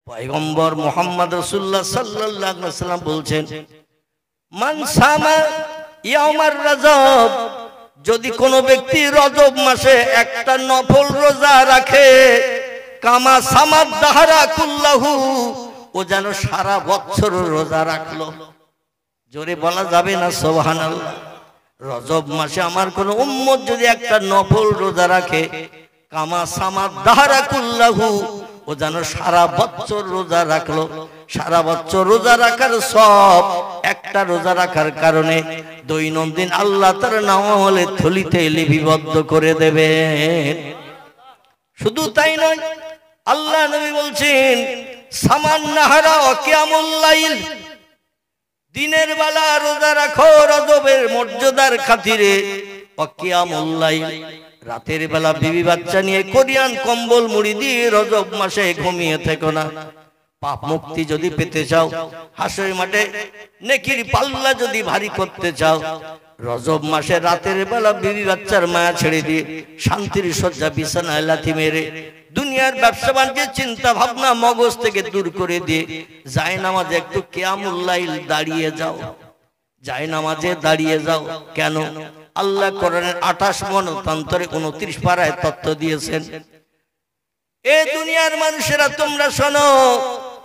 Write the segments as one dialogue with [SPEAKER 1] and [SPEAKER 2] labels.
[SPEAKER 1] পয়গম্বর মুহাম্মদ রাসূলুল্লাহ সাল্লাল্লাহু আলাইহি ওয়াসাল্লাম বলছেন, মান সামা ইয়াউমার রজব, যদি কোনো ব্যক্তি রজব মাসে একটা নফল রোজা রাখে, কামা সামাদ দাহরা কুল্লাহু, ও যেন সারা বছর রোজা রাখলো। জোরে বলা যাবে না সুবহানাল্লাহ? রজব মাসে আমার কোন উম্মত যদি একটা নফল রোজা রাখে, কামা সামাদ দাহরা কুল্লাহু, ও যেন সারা বছর রোজা রাখলো। সারা বছর রোজা রাখার সব একটা রোজা রাখার কারণে দৈনন্দিন আল্লাহ তার নামালে থলিতে লিপিবদ্ধ করে দেবেন। শুধু তাই নয়, আল্লাহ নবী বলছেন, সামান নাহারা ওয়া কিয়ামুল লাইল, দিনের বেলা রোজা রাখো রজবের মর্যাদার খাতিরে, ওয়া কিয়ামুল লাইল, রাতের বেলা বিবি বাচ্চা নিয়ে কোরিয়ান কম্বল মুড়ি দিয়ে রজব মাসে ঘুমিয়ে থেকো না। পাপ মুক্তি যদি পেতে চাও, হাসরের মাঠে নেকির পাল্লা যদি ভারী করতে চাও, রজব মাসে রাতের বেলা বিবি বাচ্চার মায়া ছেড়ে দিয়ে শান্তির শয্যা বিছানায় লাথি মেরে দুনিয়ার ব্যবসা বাণিজ্যের চিন্তা ভাবনা মগজ থেকে দূর করে দিয়ে যায় নামাজে একটু কিয়ামুল লাইল দাঁড়িয়ে যাও। যায় নামাজে দাঁড়িয়ে যাও। কেন? আল্লাহ কোরআনের 28 মনতান্তরে 29 পারায় তত্ত্ব দিয়েছেন, এ দুনিয়ার মানুষেরা তোমরা শোনো,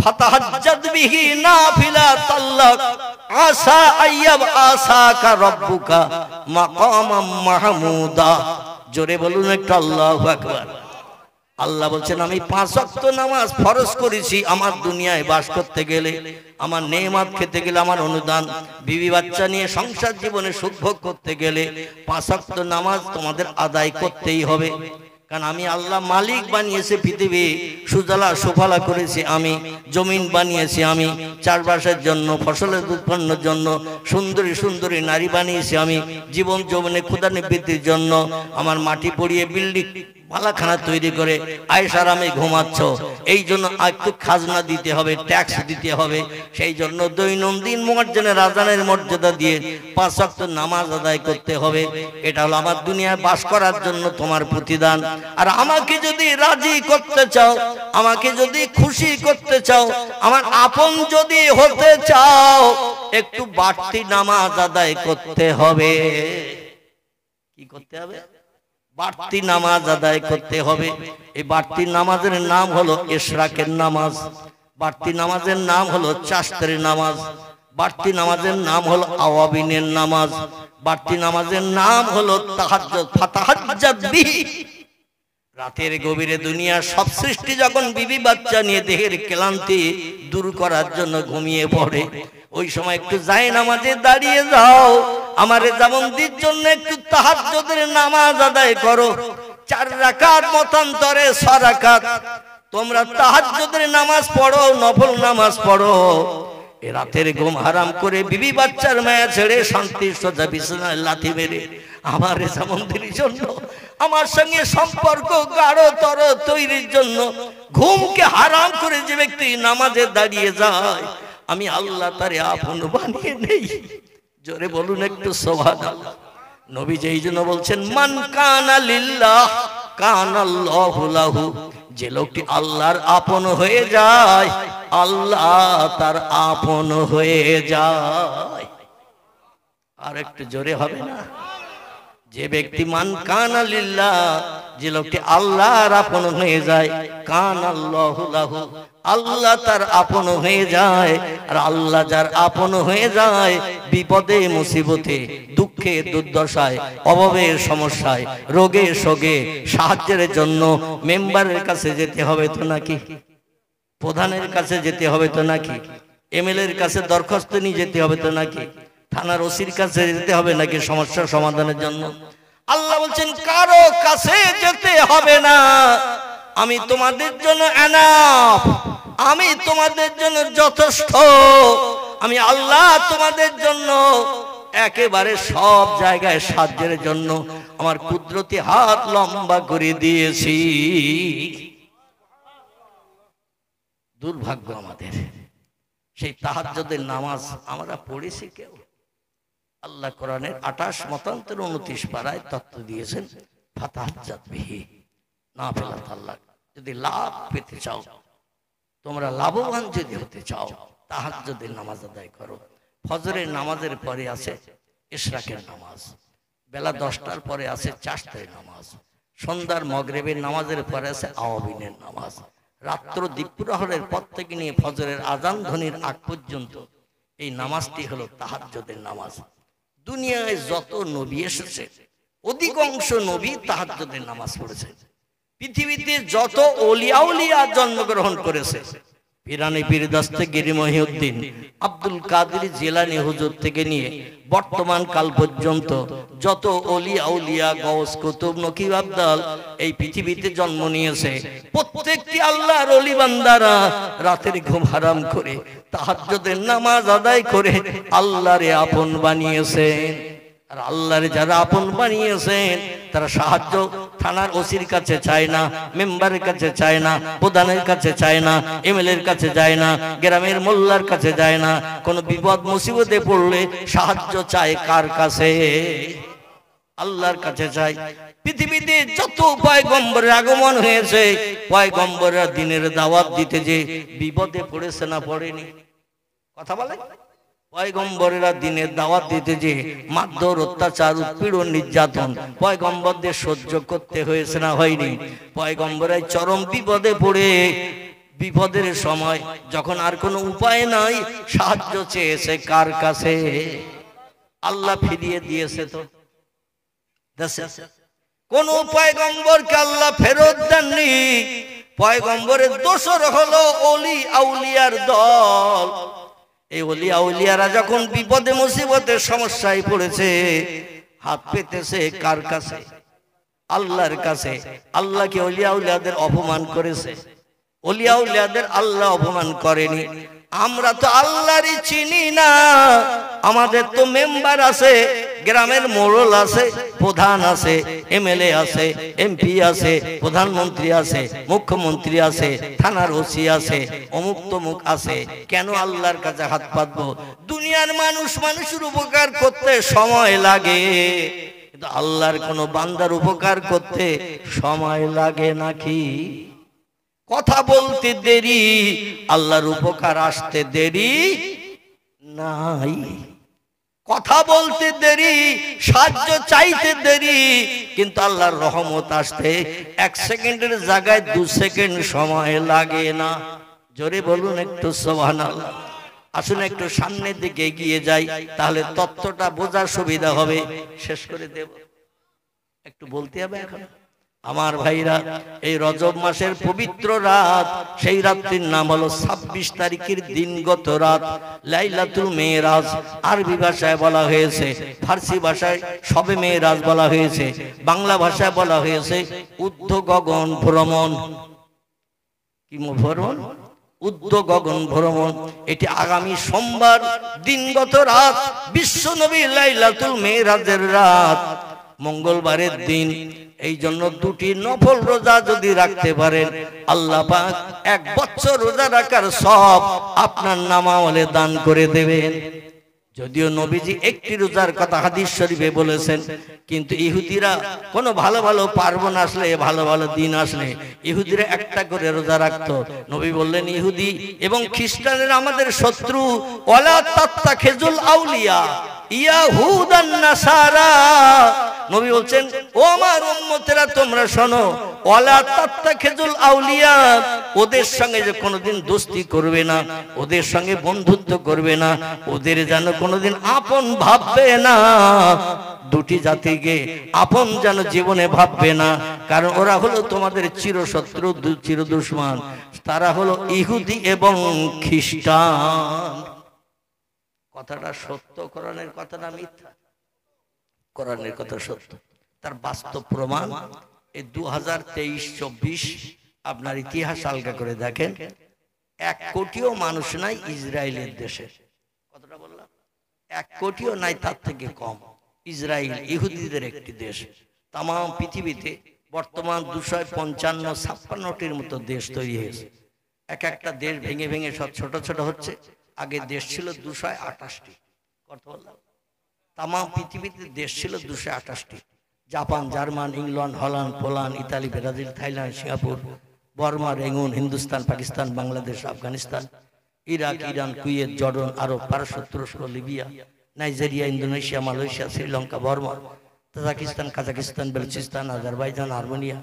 [SPEAKER 1] ফাতাহাজ্জাদ বিহি নাফিলাতাল্লাহ আসা আইয়াব আসাকা রাব্বুকা মাকামাম মাহমুদা। জোরে বলুন একটু আল্লাহু আকবার। আল্লাহ বলছেন, আমি 5 ওয়াক্ত নামাজ ফরজ করেছি আমার দুনিয়ায় বাস করতে গেলে, আমার নেয়ামত খেতে গেলে, আমার অনুদান, বিবি বাচ্চা নিয়ে সংসার জীবনে সুখ ভোগ করতে গেলে 5 ওয়াক্ত নামাজ তোমাদের আদায় করতেই হবে। কারণ আমি আল্লাহ মালিক বানিয়েছে পৃথিবী, সুজলা সুফলা করেছি আমি, জমিন বানিয়েছি আমি চাষবাসের জন্য, ফসলের উৎপন্নের জন্য, সুন্দরী সুন্দরী নারী বানিয়েছি আমি জীবন যৌবনে ক্ষুধা নিবৃত্তির জন্য। আমার মাটি পড়িয়ে বিল্ডিং পালাখানা তৈরি করে আয়েশ আরামে ঘুমাচ্ছ, এই জন্য একটু খাজনা দিতে হবে, ট্যাক্স দিতে হবে। সেই জন্য দৈনন্দিন মুয়াজ্জিনের আযানের মর্যাদা দিয়ে 5 ওয়াক্ত নামাজ আদায় করতে হবে। এটা হলো আমার দুনিয়ায় বাস করার জন্য তোমার প্রতিদান। আর আমাকে যদি রাজি করতে চাও, আমাকে যদি খুশি করতে চাও, আমার আপন যদি হতে চাও, একটু বাড়তি নামাজ আদায় করতে হবে। কি করতে হবে? বাড়তি নামাজ আদায় করতে হবে। এই বাড়তি নামাজের নাম হলো ইশরাকের নামাজ, বাড়তি নামাজের নাম হলো চাশতের নামাজ, বাড়তি নামাজের নাম হলো আওয়াবিনের নামাজ, বাড়তি নামাজের নাম হলো তাহাজ্জুদ, ফাতাহাজ্জাদ বিহি। রাতের গভীরে দুনিয়ার সব সৃষ্টি যখন বিবি বাচ্চা নিয়ে দেহের ক্লান্তি দূর করার জন্য ঘুমিয়ে পড়ে, ওই সময় একটু যায় নামাজে দাঁড়িয়ে যাও। আমার জামন্দির জন্য একটু তাহাজ্জুদের নামাজ আদায় করো। 4 রাকাত মতান্তরে 6 রাকাত তোমরা তাহাজ্জুদের নামাজ পড়ো, নফল নামাজ পড়ো। এ রাতের ঘুম হারাম করে বিবি বাচ্চার মায়া ছেড়ে শান্তির শয্যা বিছানায় লাথি মেরে আমার জামন্দির জন্য, আমার সঙ্গে সম্পর্ক গাঢ়তর তৈরির জন্য ঘুমকে হারাম করে যে ব্যক্তি নামাজে দাঁড়িয়ে যায়, আমি আল্লাহ তারে আপন বানিয়ে নেই। জোরে বলুন একটু সুবহানাল্লাহ। নবী যেই জন্য বলছেন, মান কানা লিল্লাহ কানাল্লাহু লাহু, যে লোকটি আল্লাহর আপন হয়ে যায়, আল্লাহ তার আপন হয়ে যায়। আর একটু জোরে হবে না? যে ব্যক্তি মান কানা লিল্লাহ, যে লোকটি আল্লাহর আপন হয়ে যায়, কানাল্লাহু লাহু, আল্লাহ তার আপন হয়ে যায়। আর আল্লাহ যার আপন হয়ে যায়, বিপদে মুসিবতে, দুঃখে দুর্দশায়, অভাবের সমস্যায়, রোগে শোকে সাহায্যের জন্য মেম্বারের কাছে যেতে হবে তো নাকি? প্রধানের কাছে যেতে হবে তো নাকি? এমএলএর কাছে দরখাস্ত নিয়ে যেতে হবে তো নাকি? থানার ওসির কাছে যেতে হবে নাকি সমস্যা সমাধানের জন্য? আল্লাহ বলছেন, কারো কাছে যেতে হবে না, আমি তোমাদের জন্য এনাফ, আমি তোমাদের জন্য যথেষ্ট। আমি আল্লাহ তোমাদের জন্য একেবারে সব জায়গায় সাহায্যের জন্য আমার কুদরতি হাত লম্বা করে দিয়েছি। দুর্ভাগ্য আমাদের, সেই তাহাজ্জুদের নামাজ আমরা পড়েছি কেউ? আল্লাহ কোরআনের 28 মতান্তর 29 পারায় তত্ত্ব দিয়েছেন, ফাতাহাজ্জাদ বিহি নাফিলাতাল্লাহ। যদি লাভ পেতে চাও, তোমরা লাভবান যদি হতে চাও তাহাজ্জুদের নামাজ আদায় করো। ফজরের নামাজের পরে আছে ইশরাকের নামাজ, বেলা 10টার পরে আছে চাশতের নামাজ, সন্ধ্যার মগরিবের নামাজের পরে আছে আওয়াবিনের নামাজ, রাত্র দ্বীপ্রহরের পর থেকে নিয়ে ফজরের আজান ধ্বনির আগ পর্যন্ত এই নামাজটি হলো তাহাজ্জুদের নামাজ। দুনিয়ায় যত নবী এসেছে অধিকাংশ নবী তাহাজ্জুদের নামাজ পড়েছে। পৃথিবীতে যত ওলিয়া উলিয়া জন্মগ্রহণ করেছে, পিরানি পীর দস্তগীর মহিউদ্দিন আব্দুল কাদের জিলানী হুজুর থেকে নিয়ে বর্তমান কাল পর্যন্ত যত ওলিয়া উলিয়া গওস কুতুব নকিব আবদাল এই পৃথিবীতে জন্ম নিয়েছে, প্রত্যেকটি আল্লাহর ওলি বান্দারা রাতের ঘুম হারাম করে তাহাজ্জুদের নামাজ আদায় করে আল্লাহরে আপন বানিয়েছেন। আর আল্লাহর যারা আপন বানিয়েছেন তারা সাহায্য থানার ওসির কাছে চায় না, মেম্বারের কাছে চায় না, প্রধানের কাছে চায় না, এমএলএর কাছে যায় না, গ্রামের মোল্লার কাছে যায় না। কোন বিপদ মুসিবতে পড়লে সাহায্য চায় কার কাছে? আল্লাহর কাছে চায়। পৃথিবীতে যত পয়গম্বরের আগমন হয়েছে, পয়গম্বররা দিনের দাওয়াত দিতে যে বিপদে পড়েছে না পড়েনি? কথা বলে। পয়গম্বরেরা দিনের দাওয়াত দিতে যে মারধর, অত্যাচার, উৎপীড়ন, নির্যাতন পয়গম্বরদের সহ্য করতে হয়েছে না হয়নি? পয়গম্বরাই চরম বিপদে পড়ে বিপদের সময় যখন আর কোনো উপায় নাই সাহায্য চেয়েছে কার কাছে? আল্লাহ ফিরিয়ে দিয়েছে তো কোন পয়গম্বরকে আল্লাহ ফেরত দেননি। পয়গম্বরের দোসর হলো ওলি আউলিয়ার দল। এই ওলি আউলিয়ারা যখন বিপদে মুসিবতে সমস্যায় পড়েছে হাত পেতেছে কার কাছে? আল্লাহর কাছে। আল্লাহকে ওলি আউলিয়াদের অপমান করেছে? ওলি আউলিয়াদের আল্লাহ অপমান করেনি। আমরা তো আল্লাহরই চিনি না। আমাদের তো মেম্বার আছে, গ্রামের মোড়ল আছে, প্রধান আছে, এমএলএ আছে, এমপি আছে, প্রধানমন্ত্রী আছে, মুখ্যমন্ত্রী আছে, থানার ওসি আছে, অমুক তমুক আছে। কেন আল্লাহর কাছে হাত পাতবো? দুনিয়ার মানুষ মানুষের উপকার করতে সময় লাগে, কিন্তু আল্লাহর কোন বান্দার উপকার করতে সময় লাগে নাকি? কথা বলতে দেরি, আল্লাহর উপকার আসতে দেরি নাই। কথা বলতে দেরি, সাহায্য চাইতে দেরি, কিন্তু আল্লাহর রহমত আসতে 1 সেকেন্ডের জায়গায় 2 সেকেন্ড সময় লাগে না। জোরে বলুন একটু সুবহানাল্লাহ। আসুন একটু সামনের দিকে এগিয়ে যাই, তাহলে তত্ত্বটা বোঝার সুবিধা হবে। শেষ করে দেব, একটু বলতে হবে এখন। আমার ভাইরা, এই রজব মাসের পবিত্র রাত, সেই রাত্রির নাম হলো 26 তারিখের দিনগত রাত, লাইলাতুল মেরাজ। আরবি ভাষায় বলা হয়েছে, ফার্সি ভাষায় শবে মেরাজ বলা হয়েছে, বাংলা ভাষায় বলা হয়েছে ঊর্ধ্ব গগন ভ্রমণ। কি ভ্রমণ? ঊর্ধ্ব গগন ভ্রমণ। এটি আগামী সোমবার দিনগত রাত, বিশ্ব নবী লাইলাতুল মেরাজের রাত, মঙ্গলবারের দিন। এই জন্য 2টি নফল রোজা যদি রাখতে পারেন, আল্লাহ পাক 1 বছর রোজা রাখার সব আপনার নামামলে দান করে দেবেন। যদিও নবীজি 1টি রোজার কথা হাদিস শরীফে বলেছেন, কিন্তু ইহুদিরা কোনো ভালো ভালো পার্বণ আসলে, ভালো ভালো দিন আসলে ইহুদিরা 1টা করে রোজা রাখতো। নবী বললেন, ইহুদি এবং খ্রিস্টানেরা আমাদের শত্রু, ওয়ালা তাত্তাখিজুল আউলিয়া ইয়াহুদান নাসারা। নবী বলছেন, ও আমার উম্মতেরা তোমরা শোনো, ওয়ালা তাত্তাখিজুল আউলিয়া, ওদের সঙ্গে যে কোনোদিন দোস্তি করবে না, ওদের সঙ্গে বন্ধুত্ব করবে না, ওদের যেন কোনোদিন আপন ভাববে না। 2টি জাতিকে আপন যেন জীবনে ভাববে না, কারণ ওরা হলো তোমাদের চিরশত্রু, চির দুশমন। তারা হলো ইহুদি এবং খ্রিস্টান। কথাটা সত্য, কোরআনের কথা না মিথ্যা? কোরআনের কথা সত্য। তার বাস্তব প্রমাণ এই 2023-24 আপনার ইতিহাস আলগা করে দেখেন, 1 কোটিও মানুষ নাই ইসরায়েলের দেশে। কতটা বললাম? 1 কোটিও নাই, তার থেকে কম। ইসরায়েল ইহুদিদের একটি দেশ। তাম পৃথিবীতে বর্তমান 255-56টির মতো দেশ তৈরি হয়েছে। একটা দেশ ভেঙে ভেঙে সব ছোট ছোট হচ্ছে। আগে দেশ ছিল 228টি। কত বললাম? তাম পৃথিবীতে দেশ ছিল 228টি। Japan, German, England, Holland, Poland, Italy, Brazil, Thailand, Singapore, Burma, Rangoon, Hindustan, Pakistan, Bangladesh, Afghanistan, Iraq, Iran, Kuwait, Jordan, Arab, পারস্য, তুরস্ক, Libya, Nigeria, Indonesia, Malaysia, Sri Lanka, Burma, Tajikistan, Kazakhstan, Balochistan, Azerbaijan, Armenia,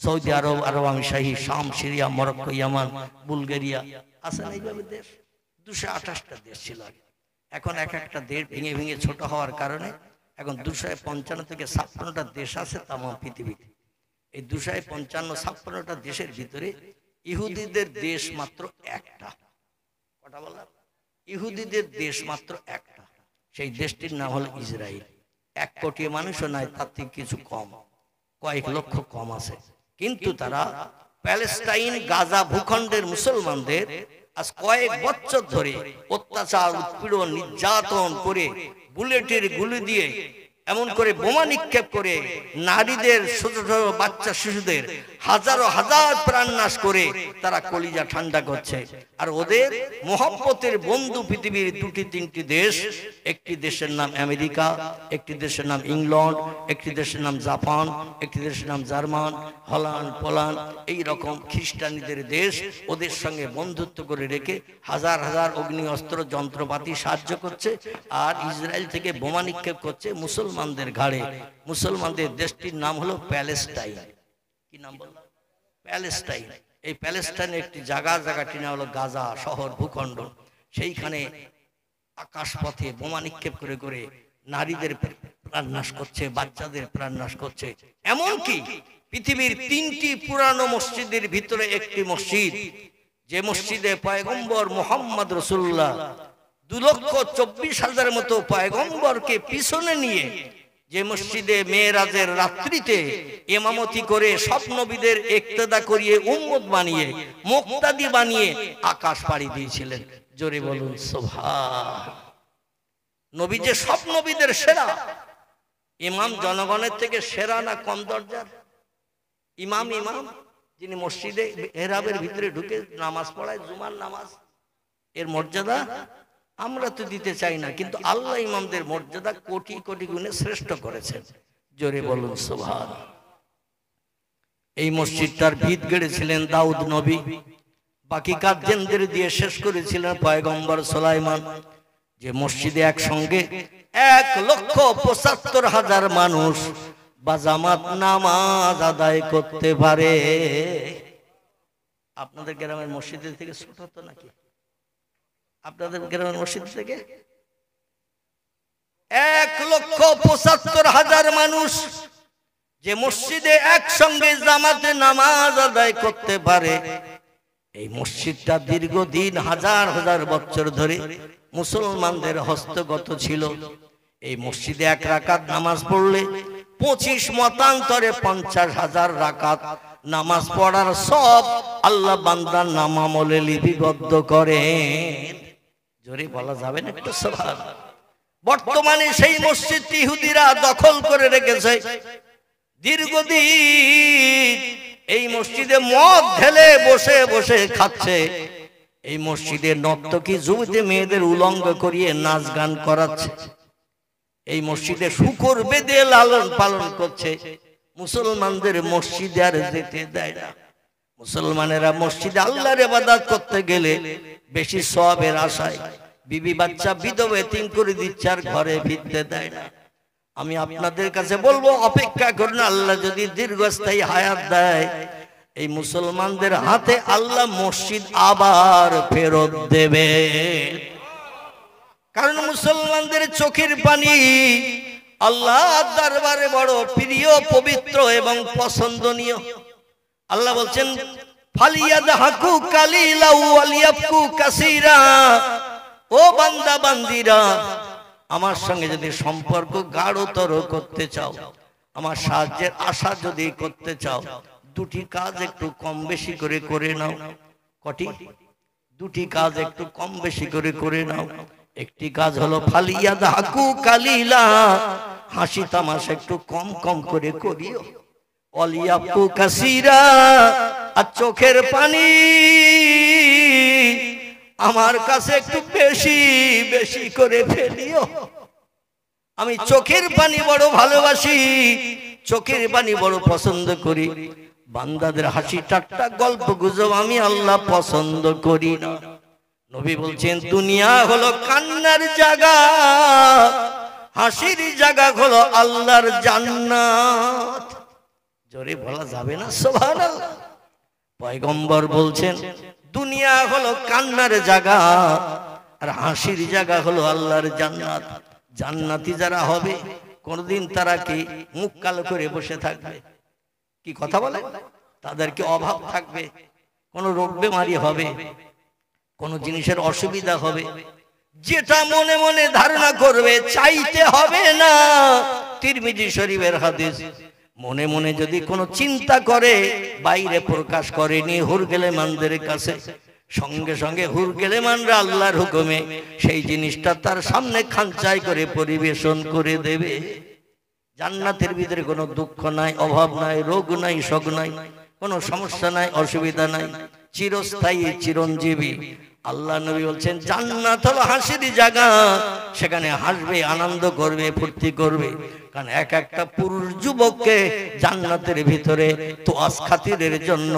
[SPEAKER 1] Saudi Arab, Arab আমিরশাহী, শাম, সিরিয়া, মরক্কো, ইয়ামান, বুলগেরিয়া, আছে না এইভাবে দেশ? 228টা দেশ ছিল আগে। এখন এক একটা দেশ ভেঙে ভেঙে ছোট হওয়ার কারণে এখন 255 থেকে 56টা দেশ আছে তাম পৃথিবীতে। এই 255-56টা দেশের ভিতরে ইহুদিদের দেশ মাত্র একটা। কথা বললাম, ইহুদিদের দেশ মাত্র একটা। সেই দেশটির নাম হলো ইসরায়েল। 1 কোটি মানুষও নাই, তার থেকে কিছু কম, কয়েক লক্ষ কম আছে। কিন্তু তারা প্যালেস্টাইন, গাজা ভূখণ্ডের মুসলমানদের আজ কয়েক বছর ধরে অত্যাচার, উৎপীড়ন, নির্যাতন করে, বুলেটের গুলি দিয়ে, এমন করে বোমা নিক্ষেপ করে, নারীদের, ছোট ছোট বাচ্চা শিশুদের হাজারো হাজার প্রাণ নাশ করে তারা কলিজা ঠান্ডা করছে। আর ওদের মোহাম্মতের বন্ধু পৃথিবীর 2-3টি দেশ। একটি দেশের নাম আমেরিকা, একটি দেশের নাম ইংল্যান্ড, একটি দেশের নাম জাপান, একটি দেশের নাম জার্মান, হল্যান্ড, পোল্যান্ড, এই রকম খ্রিস্টানীদের দেশ। ওদের সঙ্গে বন্ধুত্ব করে রেখে হাজার হাজার অগ্নি অস্ত্র যন্ত্রপাতি সাহায্য করছে। আর ইসরায়েল থেকে বোমা নিক্ষেপ করছে মুসলমানদের ঘাড়ে। মুসলমানদের দেশটির নাম হলো প্যালেস্টাইন। কি নাম বললাম? প্যালেস্টাইন। এই প্যালেস্টাইনের একটি জায়গাটির নাম হলো গাজা শহর ভূখণ্ড। সেইখানে আকাশপথে বোমা নিক্ষেপ করে করে নারীদের প্রাণ নাশ করছে, বাচ্চাদের প্রাণ নাশ করছে। এমনকি পৃথিবীর 3টি পুরানো মসজিদের ভিতরে একটি মসজিদ, যে মসজিদে পয়গম্বর মুহাম্মদ রাসূলুল্লাহ 2,24,000 মতো পয়গম্বরকে পিছনে নিয়ে, যে মসজিদে মেরাজের রাত্রিতে ইমামতি করে সব নবীদের ইক্তেদা করিয়ে উম্মত বানিয়ে, মুক্তাদি বানিয়ে আকাশ পাড়ি দিয়েছিলেন। জোরে বলুন সুবহান। নবী যে সব নবীদের সেরা। ইমাম জনগণের থেকে সেরা না কম দরজার? ইমাম যিনি মসজিদে মেহরাবের ভিতরে ঢুকে নামাজ পড়ায়, জুমার নামাজ, এর মর্যাদা আমরা তো দিতে চাই না, কিন্তু আল্লাহ ইমামদের মর্যাদা কোটি কোটি গুণে শ্রেষ্ঠ করেছেন। জোরে বলুন সুবহান। এই মসজিদটার ভিত গড়েছিলেন দাউদ নবী, বাকি কাজ জিনদের দিয়ে শেষ করেছিলেন পয়গম্বর সুলাইমান। যে মসজিদে একসঙ্গে 1,75,000 মানুষ বাজামাত নামাজ আদায় করতে পারে। আপনাদের গ্রামের মসজিদের থেকে ছোট তো নাকি? আপনাদের গ্রামের মসজিদ থেকে 1,75,000 মানুষ যে মসজিদে একসঙ্গে জামাতে নামাজ আদায় করতে পারে। এই মসজিদটা দীর্ঘদিন হাজার হাজার বছর ধরে মুসলমানদের হস্তগত ছিল। এই মসজিদে 1 রাকাত নামাজ পড়লে 25 মতান্তরে 50,000 রাকাত নামাজ পড়ার সব আল্লাহ বান্দার নামামলে লিপিবদ্ধ করেন। জোরে বলা যাবে না একটু সুবহান। বর্তমানে সেই মসজিদটি ইহুদিরা দখল করে রেখেছে। দীর্ঘদিন এই মসজিদে মদ ঢেলে বসে বসে খাচ্ছে। এই মসজিদে নর্তকী যুবতী মেয়েদের উলঙ্গ করিয়ে নাচ গান করাচ্ছে। এই মসজিদে শূকর বেঁধে লালন পালন করছে। মুসলমানদের মসজিদে আর যেতে দেয় না। মুসলমানেরা মসজিদে আল্লাহর ইবাদত করতে গেলে বেশি সওয়াবের আশায় বিবি বাচ্চা বিধবা এতিম করে দিচ্ছে, আর ঘরে ফিরতে দেয় না। আমি আপনাদের কাছে বলবো, অপেক্ষা করুন, আল্লাহ যদি দীর্ঘস্থায়ী হায়াত দেয়, এই মুসলমানদের হাতে আল্লাহ মসজিদ আবার ফেরত দেবে। কারণ মুসলমানদের চোখের পানি আল্লাহর দরবারে বড় প্রিয়, পবিত্র এবং পছন্দনীয়। আল্লাহ বলছেন, ফালিয়াদহাকু কালিলা ওয়ালিয়াবকু কাসীরা। ও বান্দা বান্দিরা, আমার সঙ্গে যদি সম্পর্ক গাঢ়তর করতে চাও, আমার সাহায্যের আশা যদি করতে চাও, 2টি কাজ একটু কম বেশি করে করে নাও। কটি? 2টি কাজ একটু কম বেশি করে করে নাও। একটি কাজ হলো ফালিয়াদহাকু কালিলা, হাসি তামাশা একটু কম কম করে করিও। ওয়ালিয়াবকু কাসীরা, আর চোখের পানি আমার কাছে একটু বেশি বেশি করে ফেলিও। আমি চোখের পানি বড় ভালোবাসি, চোখের পানি বড় পছন্দ করি। বান্দাদের হাসি ঠাট্টা গল্প গুজব আমি আল্লাহ পছন্দ করি না। নবী বলছেন দুনিয়া হলো কান্নার জায়গা, হাসির জায়গা হলো আল্লাহর জান্নাত। জোরে বলা যাবে না সুবহানাল্লাহ। পয়গম্বর বলছেন দুনিয়া হলো কান্নার জায়গা আর হাসির জায়গা হলো আল্লাহর জান্নাত। জান্নাতি যারা হবে কোনদিন তারা কি মুখ কালো করে বসে থাকবে? কি কথা বলে? তাদের কি অভাব থাকবে? কোন রোগ বেমারি হবে? কোন জিনিসের অসুবিধা হবে? যেটা মনে মনে ধারণা করবে চাইতে হবে না। তিরমিজি শরীফের হাদিস, মনে মনে যদি কোনো চিন্তা করে বাইরে প্রকাশ করেনি হুরগেলেমানদের কাছে, সঙ্গে সঙ্গে হুরগেলেমানরা আল্লাহর হুকুমে সেই জিনিসটা তার সামনে খাঁচাই করে পরিবেশন করে দেবে। জান্নাতের ভিতরে কোনো দুঃখ নাই, অভাব নাই, রোগ নাই, শোক নাই, কোনো সমস্যা নাই, অসুবিধা নাই, চিরস্থায়ী চিরঞ্জীবী। আল্লাহ নবী বলছেন জান্নাত হলো হাসির জায়গা, সেখানে হাসবে, আনন্দ করবে, ফুর্তি করবে। কারণ এক একটা পুরুষ যুবককে জান্নাতের ভিতরে তোয়াজ খাতিরের জন্য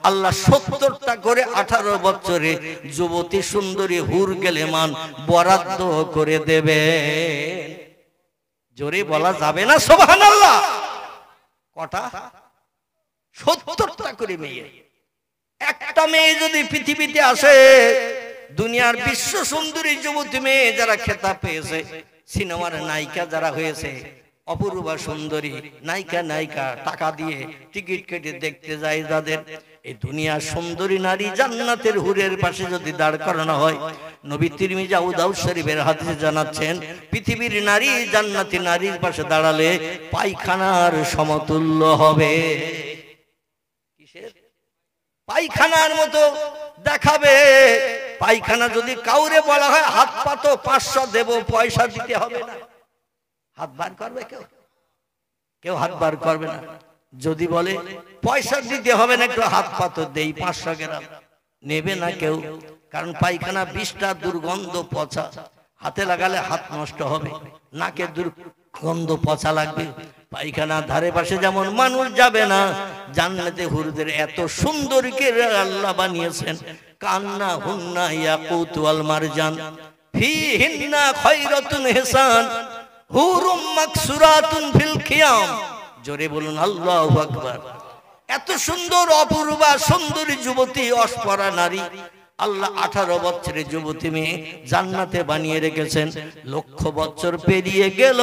[SPEAKER 1] আল্লাহ 70টা করে 18 বছরে যুবতী সুন্দরী হুরগেলেমান বরাদ্দ করে দেবে। জোরে বলা যাবে না সুবহানাল্লাহ। কটা? 70টা করে মেয়ে। একটা মেয়ে যদি পৃথিবীতে আসে, দুনিয়ার বিশ্ব সুন্দরী যুবতী মেয়ে যারা খেতাব পেয়েছে, সিনেমার নায়িকা যারা হয়েছে, অপূর্বা সুন্দরী নায়িকা টাকা দিয়ে টিকিট কেটে দেখতে যায় যাদের, এই দুনিয়ার সুন্দরী নারী জান্নাতের হুরের পাশে যদি দাঁড় করানো হয়, নবী তিরমিজি আবু দাউদ শরীফের হাদিসে জানাচ্ছেন পৃথিবীর নারী জান্নাতি নারীর পাশে দাঁড়ালে পায়খানার সমতুল্য হবে। কিসের? পায়খানার মতো দেখাবে। পায়খানা যদি কাউরে বলা হয় হাত পাতো 500 দেব, পয়সা দিতে হবে না। হাত বার করবে কেউ? কেউ হাত বার করবে না। যদি বলে পয়সা দিতে হবে না, একটু হাত পাতো দেই 500 গ্রাম, নেবে না কেউ। কারণ পায়খানা 20টা দুর্গন্ধ পচা, হাতে লাগালে হাত নষ্ট হবে, নাকে দুর্গন্ধ পচা লাগবে। পায়খানা ধারে পাশে যেমন মানুষ যাবে না, জান্নাতে হুরদের এত সুন্দরীকে আল্লাহ বানিয়েছেন। কান্না হুন্না ইয়াকুত ওয়াল মারজান ফিহিন্না খায়রাতুন হিসান হুরুম মাকসুরাতুন ফিল খিয়াম। জোরে বলুন আল্লাহু আকবার। এত সুন্দর অপূর্বা সুন্দরী যুবতী, অস্পরা নারী আল্লাহ 18 বছরের যুবতী মেয়ে জান্নাতে বানিয়ে রেখেছেন। লক্ষ বছর পেরিয়ে গেল,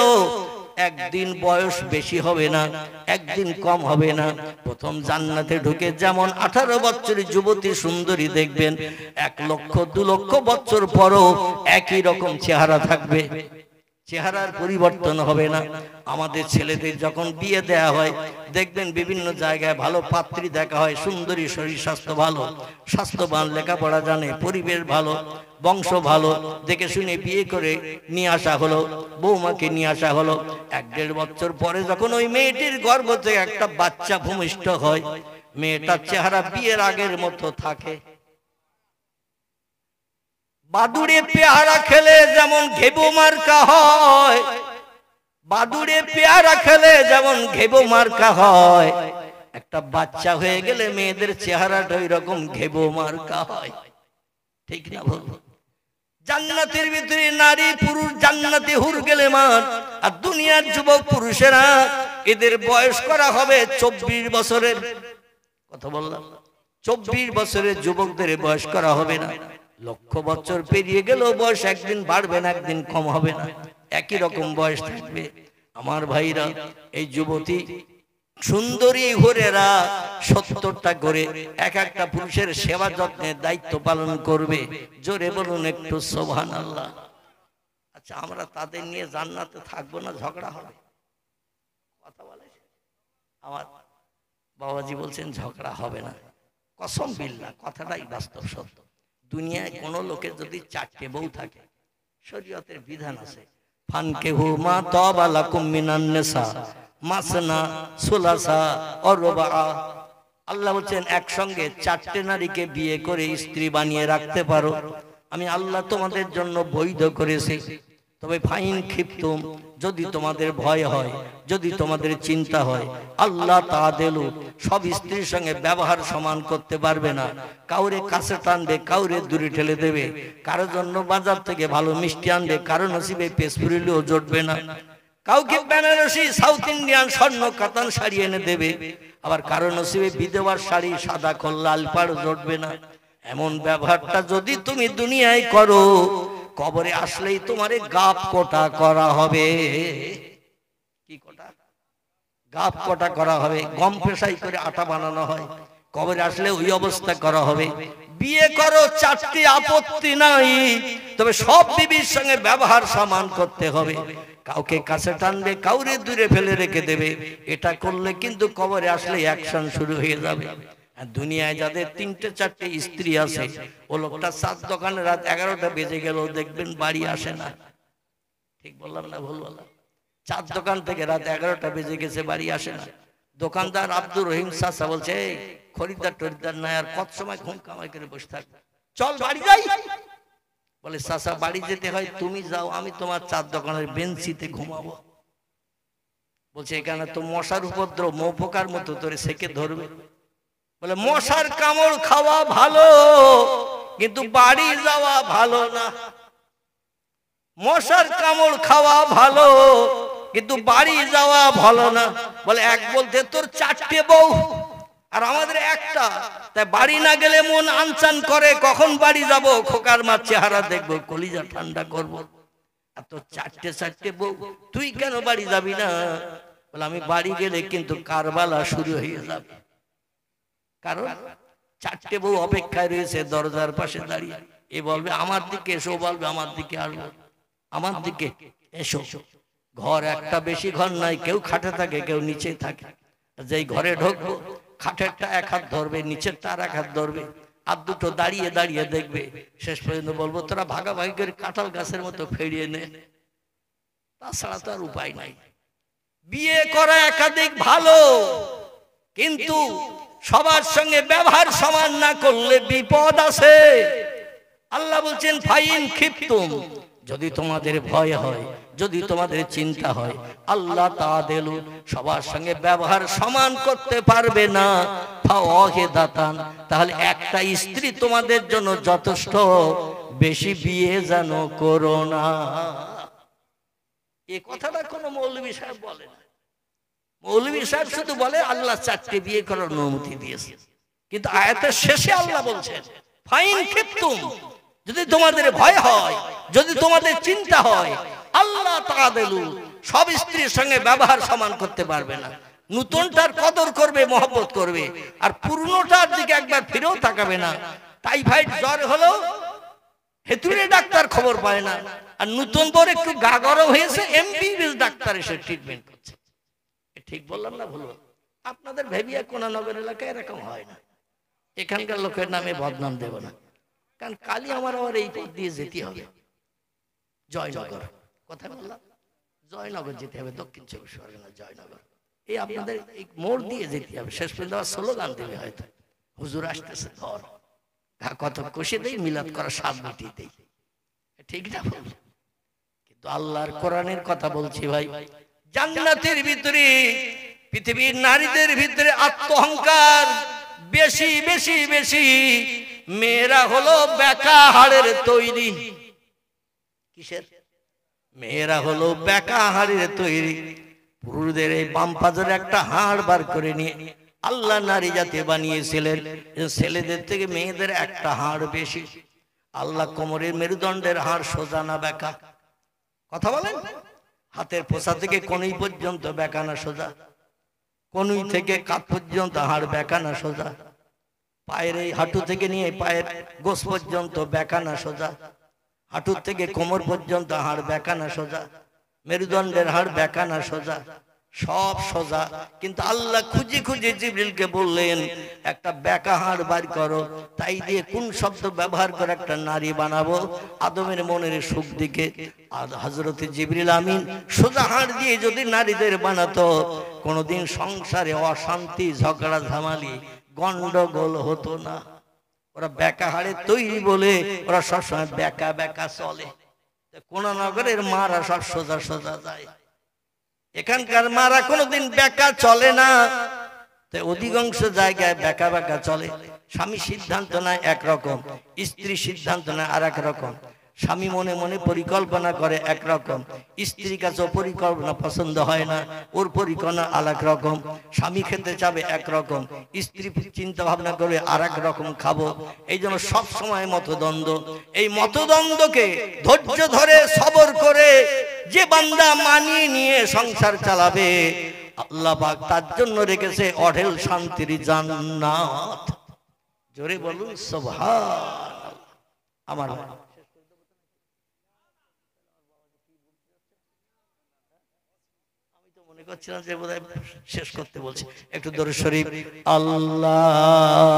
[SPEAKER 1] একদিন বয়স বেশি হবে না, একদিন কম হবে না। প্রথম জান্নাতে ঢুকে যেমন 18 বছরের যুবতী সুন্দরী দেখবেন, 1 লক্ষ 2 লক্ষ বছর পরও একই রকম চেহারা থাকবে, চেহারার পরিবর্তন হবে না। আমাদের ছেলেদের যখন বিয়ে দেয়া হয় দেখবেন বিভিন্ন জায়গায় ভালো পাত্রী দেখা হয়, সুন্দরী, শরীর স্বাস্থ্য ভালো, স্বাস্থ্যবান, লেখাপড়া জানে, পরিবেশ ভালো, বংশ ভালো, দেখে শুনে বিয়ে করে নিয়ে আসা হলো, বৌমাকে নিয়ে আসা হলো। 1-1.5 বছর পরে যখন ওই মেয়েটির গর্ভ থেকে একটা বাচ্চা ভূমিষ্ঠ হয়, মেয়েটার চেহারা বিয়ের আগের মতো থাকে। বাদুড়ে পেয়ারা খেলে যেমন ঘেবো মার্কা হয়, বাদুড়ে পেয়ারা খেলে যেমন ঘেবো মার্কা হয়, একটা বাচ্চা হয়ে গেলে মেয়েদের চেহারাটা ওই রকম ঘেবো মার্কা হয়। ঠিক না বলবো? জান্নাতের ভিতরে নারী পুরুষ জান্নাতে হুরগেলেমান, আর দুনিয়ার যুবক পুরুষেরা এদের বয়স করা হবে 24 বছরের। কথা বললাম 24 বছরের যুবকদের বয়স করা হবে না। লক্ষ বছর পেরিয়ে গেল, বয়স একদিন বাড়বে না, একদিন কম হবে না, একই রকম বয়স থাকবে। আমার ভাইরা, এই যুবতী সুন্দরী হুরেরা 70টা করে এক একটা পুরুষের সেবা যত্নের দায়িত্ব পালন করবে। জোরে বলুন একটু সুবহানাল্লাহ। আচ্ছা, আমরা তাদের নিয়ে জান্নাতে থাকবো না, ঝগড়া হবে? কথা বলে আমার বাবাজি বলছেন ঝগড়া হবে না। কসম বিল্লাহ, কথাটাই বাস্তব সত্য। দুনিয়ায় কোন লোকের যদি 4টে বউ থাকে, শরীয়তের বিধান আছে, ফানকিহু মা তাবা লাকুম মিনান নিসা মাসনা সুলাসা ওয়া রুবা। আল্লাহ বলেন একসঙ্গে 4টে নারীকে বিয়ে করে স্ত্রী বানিয়ে রাখতে পারো, আমি আল্লাহ তোমাদের জন্য বৈধ করেছি। তবে ফাইন খিফতুম, যদি তোমাদের ভয় হয়, যদি তোমাদের চিন্তা হয়, আল্লাহ তাআদেলু, সব স্ত্রীর সঙ্গে ব্যবহার সমান করতে পারবে না। কাউরে কাছে টানবে, কাউরে দূরে ঠেলে দেবে। কারো জন্য বাজার থেকে ভালো মিষ্টি আনবে, কারো নসিবে পেসপুরিলেও জুটবে না। কাউকে বেনারসি সাউথ ইন্ডিয়ান স্বর্ণ কাতান শাড়ি এনে দেবে, আবার কারো নসিবে বিধবার শাড়ি সাদা খোল লাল পাড় জুটবে না। এমন ব্যবহারটা যদি তুমি দুনিয়ায় করো, কবরে আসলেই তোমারে গাপ কোটা করা হবে। কি কোটা? গাপ কোটা করা হবে। গম পেশাই করে আটা বানানো হয়, কবরে আসলে ওই অবস্থা করা হবে। বিয়ে করো, 4টি আপত্তি নাই, তবে সব বিবির সঙ্গে ব্যবহার সমান করতে হবে। কাউকে কাছে টানবে, কাউরে দূরে ফেলে রেখে দেবে। এটা করলে কিন্তু কবরে আসলে অ্যাকশন শুরু হয়ে যাবে। দুনিয়ায় যাদের 3টে 4টে স্ত্রী আছে, ও লোকটা চার দোকানে রাত 11টা বেজে গেল, দেখবেন বাড়ি আসে না। ঠিক বললাম না ভুল বললাম? চার দোকান থেকে রাত 11টা বেজে গেছে, বাড়ি আসে না। দোকানদার আব্দুর রহিম চাচা বলছে, খরিদ্দার টরিদ্দার নাই, আর কত সময় ঘুম কামাই করে বসে থাক, চল বাড়ি যাই। বলে চাচা বাড়ি যেতে হয়, তুমি যাও, আমি তোমার চার দোকানের বেঞ্চিতে ঘুমাবো। বলছে এখানে তো মশার উপদ্রব, মৌপোকার মতো তোরে সেকে ধরবে। বলে মশার কামড় খাওয়া ভালো, কিন্তু বাড়ি যাওয়া ভালো না। মশার কামড় খাওয়া ভালো, কিন্তু বাড়ি যাওয়া ভালো না। বলে এক বলতে তোর 4টে বউ আর আমাদের একটা, তাই বাড়ি না গেলে মন আনচান করে, কখন বাড়ি যাব, খোকার মার চেহারা দেখবো, কলিজা ঠান্ডা করবো। আর তোর 4টে বউ, তুই কেন বাড়ি যাবি না? বলে আমি বাড়ি গেলে কিন্তু কারবালা শুরু হয়ে যাবে। কারণ 4টে বউ অপেক্ষায় রয়েছে দরজার পাশে দাঁড়িয়ে। এ বলবে আমার দিকে এসো, বলবে আমার দিকে আসবো, আমার দিকে এসো। ঘর একটা, বেশি ঘর নাই, কেউ খাটে থাকে, কেউ নিচে থাকে। যেই ঘরে ঢুকবো, খাটেরটা 1 হাত ধরবে, নিচেরটা আর 1 হাত ধরবে, আর দুটো দাঁড়িয়ে দাঁড়িয়ে দেখবে। শেষ পর্যন্ত বলবো তোরা ভাগাভাগি করে কাঁঠাল গাছের মতো ফেরিয়ে নে, তাছাড়া তো আর উপায় নাই। বিয়ে করা একাধিক ভালো, কিন্তু সবার সঙ্গে ব্যবহার সমান না করলে বিপদ আছে। আল্লাহ বলছেন ফাইন খিফতুম, যদি তোমাদের ভয় হয়, যদি তোমাদের চিন্তা হয়, আল্লাহ তাআদেলু, সবার সঙ্গে ব্যবহার সমান করতে পারবে না। ফাওয়াহিদাতান, তাহলে একটা স্ত্রী তোমাদের জন্য যথেষ্ট, বেশি বিয়ে যেন করো না। এই কথাটা কোনো মৌলভী সাহেব বলে না। মৌলভী সাহেব শুধু বলে আল্লাহ 4টে বিয়ে করার অনুমতি দিয়েছে, কিন্তু আয়াতের শেষে আল্লাহ বলছেন ফাইন খিফতুম, যদি তোমাদের ভয় হয়, যদি তোমাদের চিন্তা হয়, আল্লাহ তাআদেলু, সব স্ত্রীর সঙ্গে ব্যবহার সমান করতে পারবে না। নতুনটার কদর করবে, মহব্বত করবে, আর পুরনোটার দিকে একবার ফিরেও তাকাবে না। টাইফয়েড জ্বর হলো হেতুরে ডাক্তার খবর পায় না, আর নতুন পর একটু গা গরম হয়েছে, এমবিবিএস ডাক্তার এসে ট্রিটমেন্ট করছে। ঠিক বললাম না ভুল? আপনাদের ভেবিয়া কোনানগর এলাকায় এরকম হয় না। এখানকার লোকের নামে বদনাম দেব না, কারণ কালি আমার আবার এই পথ দিয়ে যেতে হবে। জয়নগর কথা বললাম, জয়নগর যেতে হবে, দক্ষিণ 24 পরগনা জয়নগর। এই আপনাদের এই মোড় দিয়ে যেতে হবে। শেষ পর্যন্ত আবার স্লোগান দেবে, হয়তো হুজুর আসতেছে, ধর কত কষে দেই, মিলাদ করা 7 মিটি দেই। ঠিক না বল? কিন্তু আল্লাহর কোরআনের কথা বলছি ভাই, জান্নাতের ভিতরে, পৃথিবীর নারীদের ভিতরে আত্মহংকার বেশি বেশি বেশি। মেয়েরা হলো বেকা হাড়ের তৈরি। কিসের? মেয়েরা হলো বেকা হাড়ের তৈরি। পুরুষদের এই বাম পাজরে একটা হাড় বার করে নিয়ে আল্লাহ নারী জাতি বানিয়েছিলেন, ছেলেদের থেকে মেয়েদের একটা হাড় বেশি। আল্লাহ কোমরের মেরুদণ্ডের হাড় সোজা না বেকা? কথা বলেন। হাতের পোষা থেকে কনুই পর্যন্ত বেকা না সোজা? কনুই থেকে কাপ পর্যন্ত হাড় বেকা না সোজা? পায়ের এই হাঁটু থেকে নিয়ে পায়ের গোস পর্যন্ত বেকা না সোজা? হাঁটুর থেকে কোমর পর্যন্ত হাড় বেকা না সোজা? মেরুদণ্ডের হাড় বেকা না সোজা? সব সোজা। কিন্তু আল্লাহ খুঁজে খুঁজে জিবরিলকে বললেন একটা বেকা হাড় বার করো। তাই দিয়ে কোন শব্দ ব্যবহার করে একটা নারী বানাবো আদমের মনের সুখ দিকে। আর হযরত জিবরিল আমিন সোজা হাড় দিয়ে যদি নারীদের বানাতো, কোনোদিন সংসারে অশান্তি, ঝগড়া ঝামালি, গন্ডগোল হতো না। ওরা বেকা হাড়ে তৈরি বলে ওরা সবসময় বেকা বেকা চলে। কোনানগরের মারা সব সোজা সোজা যায়, এখানকার মারা কোনোদিন বেকা চলে না, তাই অধিকাংশ জায়গায় বেকা বেকা চলে। স্বামী সিদ্ধান্ত নেয় একরকম, স্ত্রী সিদ্ধান্ত নেয় আর এক রকম। স্বামী মনে মনে পরিকল্পনা করে একরকম, স্ত্রীর কাছে পরিকল্পনা পছন্দ হয় না, ওর পরিকল্পনা আরেক রকম। স্বামী খেতে চাবে একরকম, স্ত্রী চিন্তা ভাবনা করে আর এক রকম খাবো। এই জন্য সব সময় মতদ্বন্দ্ব। এই মতদ্বন্দ্বকে ধৈর্য ধরে সবর করে যে বান্দা মানিয়ে নিয়ে সংসার চালাবে, আল্লাহ পাক তার জন্য রেখেছে অঢেল শান্তির জান্নাত। জোরে বলুন সুবহানাল্লাহ। আমার করছিলাম যে বোধহয় শেষ করতে বলছি, একটু দরুদ শরীফ। আল্লাহুম্মা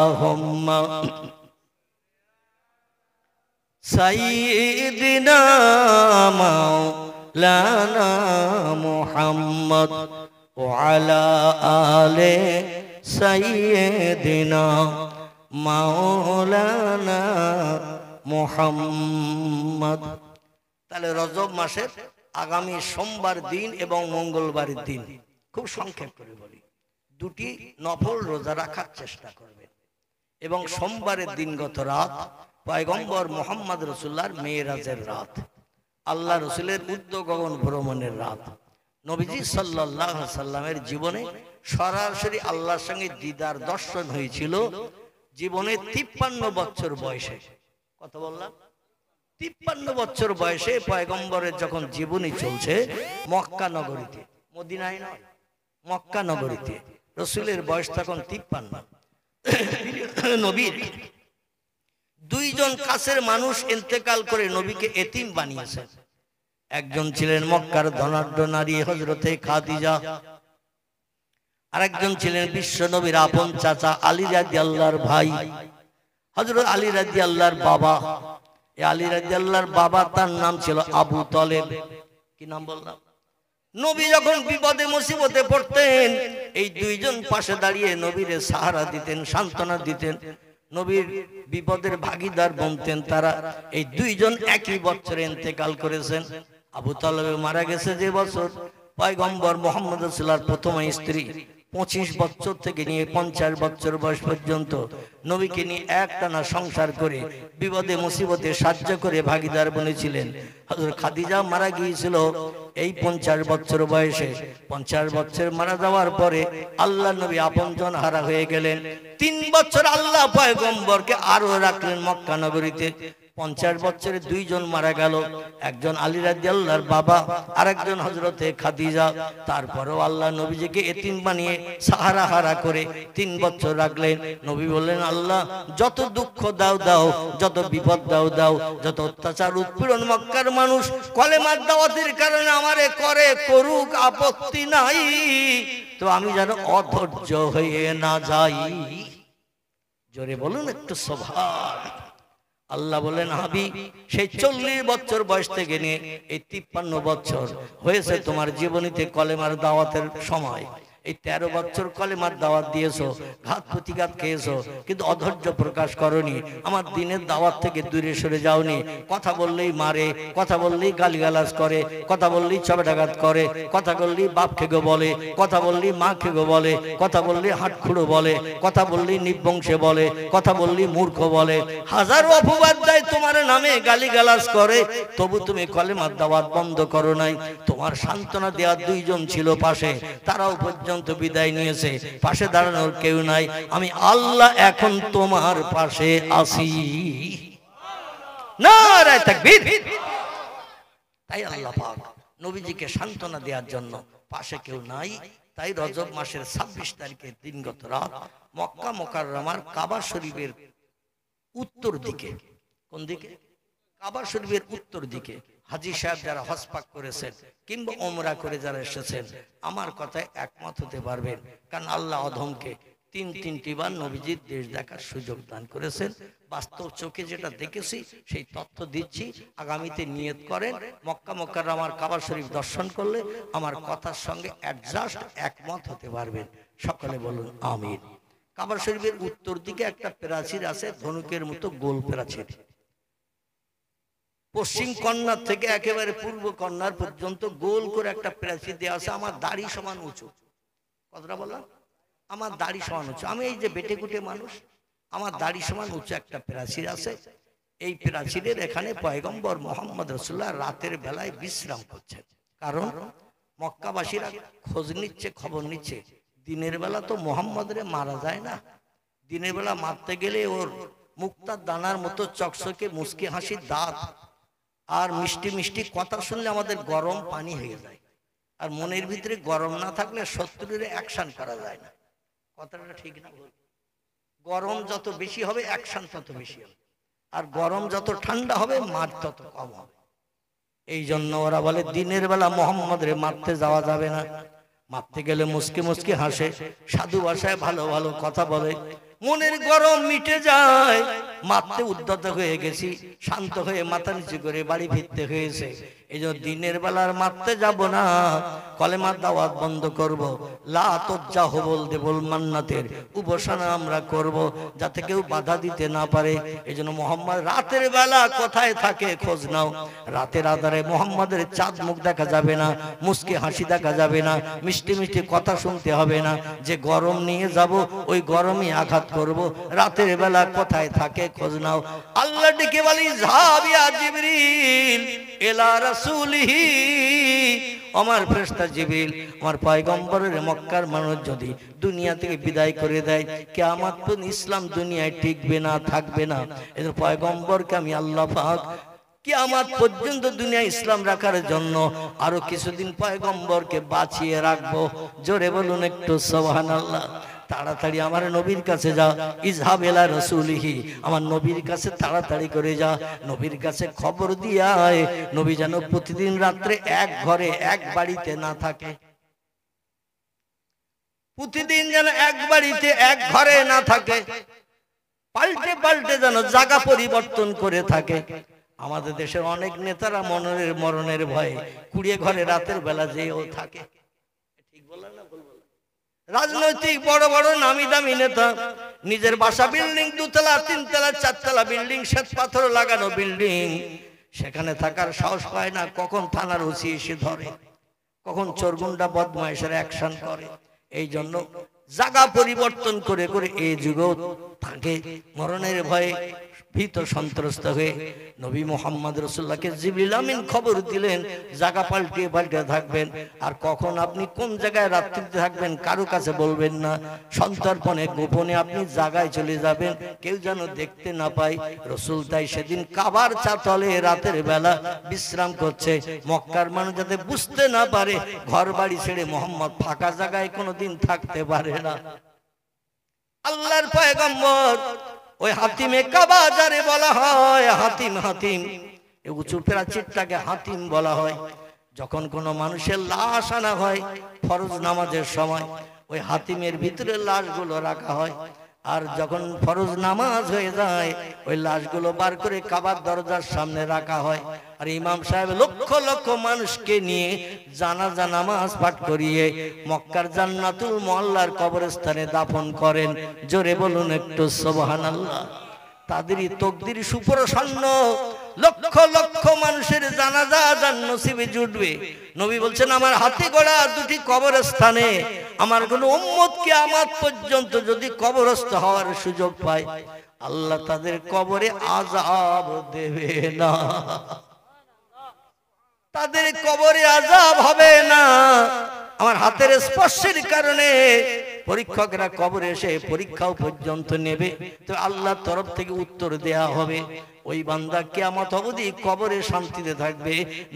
[SPEAKER 1] সাইয়্যিদিনা মাওলানা মুহাম্মদ ওয়া আলা আলি সাইয়্যিদিনা মাওলানা মুহাম্মদ। তাহলে রজব মাসের আগামী সোমবার দিন এবং মঙ্গলবার দিন, খুব সংক্ষেপ করে বলি, দুটি নফল রোজা রাখার চেষ্টা করবেন। এবং সোমবারের দিনগত রাত পয়গম্বর মুহাম্মদ রাসূলুল্লাহর মেরাজের রাত, আল্লাহ রসুলের ঊর্ধ্ব গগন ভ্রমণের রাত। নবীজি সাল্লাল্লাহু আলাইহি সাল্লামের জীবনে সরাসরি আল্লাহর সঙ্গে দিদার দর্শন হয়েছিল জীবনে 53 বছর বয়সে। কত বললাম? 53 বছর বয়সে পয়গম্বরের যখন জীবনী চলছে মক্কা নগরীতে, মদিনায় নয়, মক্কা নগরীতে। রসুলের বয়স তখন 53। নবীর দুইজন কাছের মানুষ ইন্তেকাল করে নবীকে এতিম বানিয়েছেন। একজন ছিলেন মক্কার ধনাঢ্য নারী হযরতে খাদিজা, আরেকজন ছিলেন বিশ্ব নবীর আপন চাচা আলী রাদিয়াল্লাহর ভাই হযরত আলী রাদিয়াল্লাহর বাবা। আলী রাদিয়াল্লাহর বাবা, তার নাম ছিল আবু তলেব। কি নাম বললাম? নবী যখন বিপদে মুসিবতে পড়তেন, এই দুইজন পাশে দাঁড়িয়ে নবীরে সাহারা দিতেন, সান্ত্বনা দিতেন, নবীর বিপদের ভাগীদার বনতেন তারা। এই দুইজন একই বছরে ইন্তেকাল করেছেন। আবু তলেব মারা গেছে যে বছর, পয়গম্বর মুহাম্মদ রাসূলুল্লাহর প্রথম স্ত্রী 25 বছর থেকে নিয়ে 50 বছর বয়স পর্যন্ত নবীকে নিয়ে একটানা সংসার করে বিপদে মুসিবতে সাহায্য করে ভাগীদার বনেছিলেন। হযরত খাদিজা মারা গিয়েছিল এই 50 বছর বয়সে। 50 বছর মারা যাওয়ার পরে আল্লাহ নবী আপনজন হারা হয়ে গেলেন। 3 বছর আল্লাহ পয়গম্বরকে আরো রাখলেন মক্কা নগরীতে। 50 বছরে দুইজন মারা গেল, একজন আলী রাদিয়াল্লাহর বাবা, আরেকজন হযরতে খাদিজা। তারপরেও আল্লাহ নবীজিকে এতিম বানিয়ে সাহারা হারা করে 3 বছর রাখলেন। নবী বললেন, আল্লাহ যত দুঃখ দাও দাও, যত বিপদ দাও দাও, যত অত্যাচার উৎপীড়ন মক্কার মানুষ কলেমার দাওয়াতের কারণে আমারে করে, করুক, আপত্তি নাই, তো আমি যেন অধৈর্য হয়ে না যাই। জোরে বলুন একটু সুবহানাল্লাহ। আল্লাহ বলেন, হাবিব সেই 40 বছর বয়স থেকে নিয়ে এই 53 বছর হয়েছে তোমার জীবনীতে কলেমার দাওয়াতের সময়। এই 13 বছর কলেমার দাওয়াত দিয়েছো, ঘাত প্রতিঘাত খেয়েছো, কিন্তু অধৈর্য প্রকাশ করনি, আমার দিনের দাওয়াত থেকে দূরে সরে যাওনি। কথা বললেই মারে, কথা বললেই গালিগালাজ করে, কথা বললেই চবেটাঘাত করে, কথা বললেই বাপ খেগো বলে, কথা বললেই মা খেগো বলে, কথা বললেই হাটখুড়ো বলে, কথা বললেই নিবংশে বলে, কথা বললেই মূর্খ বলে, হাজারো অপবাদ দেয় তোমার নামে, গালিগালাজ করে, তবু তুমি কলেমার দাওয়াত বন্ধ করো নাই। তোমার সান্ত্বনা দেওয়ার দুইজন ছিল পাশে, তারাও পর্যন্ত বিদায় নিয়েছে, পাশে দাঁড়ানোর কেউ নাই। আমি আল্লাহ এখন তোমার পাশে আছি। নারায়ে তাকবীর। তাই আল্লাহ পাক নবীজিকে সান্ত্বনা দেওয়ার জন্য পাশে কেউ নাই। তাই রজব মাসের 26 তারিখের দিনগত রাত মক্কা মুকাররমার কাবা শরীফের উত্তর দিকে, কোন দিকে? কাবা শরীফের উত্তর দিকে হাজী সাহেব যারা হজ পাক করেছেন কিংবা ওমরা করে যারা এসেছেন আমার কথায় একমত হতে পারবেন, কারণ আল্লাহ অধমকে 3-3টি বার নবীজির দেশ দেখার সুযোগ দান করেছেন। বাস্তব চোখে যেটা দেখেছি সেই তথ্য দিচ্ছি। আগামীতে নিয়ত করেন, মক্কা মুকাররমার কাবা শরীফ দর্শন করলে আমার কথার সঙ্গে অ্যাডজাস্ট একমত হতে পারবেন। সকলে বলুন আমিন। কাবা শরীফের উত্তর দিকে একটা প্রাচীর আছে, ধনুকের মতো গোল প্রাচীর। পশ্চিম কর্নার থেকে একেবারে পূর্ব কর্নার পর্যন্ত গোল করে একটা প্রাচীর দেওয়া আছে, আমার দাড়ি সমান উঁচু। কথাটা বললাম, আমার দাড়ি সমান উঁচু। আমি এই যে বেটে কুটে মানুষ, আমার দাড়ি সমান উঁচু একটা প্রাচীর আছে। এই প্রাচীরের এখানে পয়গম্বর মোহাম্মদ রাসূলুল্লাহ রাতের বেলায় বিশ্রাম করছেন। কারণ মক্কাবাসীরা খোঁজ নিচ্ছে, খবর নিচ্ছে, দিনের বেলা তো মোহাম্মদরে মারা যায় না, দিনের বেলা মারতে গেলে ওর মুক্তার দানার মতো চকচকে মুচকি হাসি দাঁত আর মিষ্টি মিষ্টি কথা শুনলে আমাদের গরম পানি হয়ে যায়। আর মনের ভিতরে গরম না থাকলে শত্রুরে অ্যাকশন করা যায় না। কথাটা ঠিক না? গরম যত বেশি হবে অ্যাকশন তত বেশি হবে, আর গরম যত ঠান্ডা হবে মার তত কম হবে। এই জন্য ওরা বলে দিনের বেলা মোহাম্মদরে মারতে যাওয়া যাবে না, মারতে গেলে মুচকি মুচকি হাসে, সাধু ভাষায় ভালো ভালো কথা বলে, মনের গরম মিটে যায়। মারতে উদ্যত হয়ে গেছি, শান্ত হয়ে মাথা নিচু করে বাড়ি ফিরতে হয়েছে। এই জন্য দিনের বেলার মারতে যাব না, কলেমার দাওয়াত বন্ধ করব, লা তজ্জাহ বলতে বল মান্নাতের উপাসনা আমরা করব, যাতে কেউ বাধা দিতে না পারে। এই জন্য মোহাম্মদ রাতের বেলা কোথায় থাকে খোঁজ নাও। রাতের আধারে মোহাম্মদের চাঁদ মুখ দেখা যাবে না, মুস্কি হাসি দেখা যাবে না, মিষ্টি মিষ্টি কথা শুনতে হবে না। যে গরম নিয়ে যাব ওই গরমই আঘাত করব। রাতের বেলা কোথায় থাকে খোঁজ নাও। আল্লাহ ডেকে বলি যাবিয়া জিবরিল ইলা রাসূলিহি, আমার ফেরেশতা জিবরিল আমার পয়গম্বরের মক্কার মানুষ যদি দুনিয়া থেকে বিদায় করে দেয়, কিয়ামত পর্যন্ত ইসলাম দুনিয়ায় টিকবে না, থাকবে না। এই পয়গম্বরকে আমি আল্লাহ পাক কিয়ামত পর্যন্ত দুনিয়া ইসলাম রাখার জন্য আরো কিছুদিন পয়গম্বরকে বাঁচিয়ে রাখবো। জোরে বলুন একটু সুবহানাল্লাহ। তাড়াতাড়ি আমার নবীর কাছে যা, ইজহাব ইলা রাসূলিহি, আমার নবীর কাছে তাড়াতাড়ি করে যা, নবীর কাছে খবর দিয়ে আয়, নবী যেন প্রতিদিন রাত্রে এক ঘরে এক বাড়িতে না থাকে, প্রতিদিন যেন এক বাড়িতে এক ঘরে না থাকে, পাল্টে পাল্টে যেন জায়গা পরিবর্তন করে থাকে। আমাদের দেশের অনেক নেতারা মরণের ভয়ে কুড়িয়ে ঘরে রাতের বেলা যেও থাকে। ঠিক বললাম না? রাজনৈতিক বড় বড় নামি দামি নেতা নিজের বাসা বিল্ডিং, দুতলা তিনতলা চারতলা বিল্ডিং, শ্বেত পাথর লাগানো বিল্ডিং, সেখানে থাকার সাহস পায় না। কখন থানার ওসি এসে ধরে, কখন চোরগুন্ডা বদমাইশের অ্যাকশন করে। এই জন্য জায়গা পরিবর্তন করে করে এই যুগেও থাকে মরণের ভয়ে ভীত সন্ত্রস্ত হয়ে। নবী মুহাম্মদ রাসূলুল্লাহকে জিবরিল আমিন খবর দিলেন জায়গা পাল্টে পাল্টে থাকবেন, আর কখন আপনি কোন জায়গায় রাত্রিতে থাকবেন কারো কাছে বলবেন না, সন্তর্পণে গোপনে আপনি জায়গায় চলে যাবেন, কেউ যেন দেখতে না পায়। রাসূল তাই সেদিন কাবার চাতলে রাতের বেলা বিশ্রাম করছে, মক্কার মানুষ যাতে বুঝতে না পারে ঘর বাড়ি ছেড়ে মোহাম্মদ ফাঁকা জায়গায় কোনোদিন থাকতে পারে না। আল্লাহর পয়গম্বর ওই হাতিমে কাবা যারে বলা হয়, হাতিম হাতিম এই উঁচু প্রাচীরটাকে হাতিম বলা হয়। যখন কোনো মানুষের লাশ আনা হয় ফরজ নামাজের সময়, ওই হাতিমের ভিতরে লাশগুলো রাখা হয়। আর যখন ফরজ নামাজ হয়ে যায় ওই লাশগুলো বার করে কাবার দরজার সামনে রাখা হয়। আর ইমাম সাহেব লক্ষ লক্ষ মানুষকে নিয়ে জানাজা নামাজ পাঠ করিয়ে মক্কার জান্নাতুল মুআল্লার কবরস্থানে দাফন করেন। জোরে বলুন একটু সুবহানাল্লাহ। তাদেরই তকদির সুপ্রসন্ন, লক্ষ লক্ষ মানুষের জানাজা যার নসিবে জুটবে। নবী বলছেন আমার হাতে গড়া দুটি কবরস্থানে আমার কোন উম্মত কিয়ামত পর্যন্ত যদি কবরস্থ হওয়ার সুযোগ পায়, আল্লাহ তাদের কবরে আযাব দেবে না, তাদের কবরে আযাব হবে না। আমার হাতের স্পর্শের কারণে পরীক্ষকরা কবরে এসে পরীক্ষাও পর্যন্ত নেবে, তো আল্লাহর তরফ থেকে উত্তর দেয়া হবে। ওই বান্দা কিয়ামত অবধি কবরে শান্তিতে থাকবে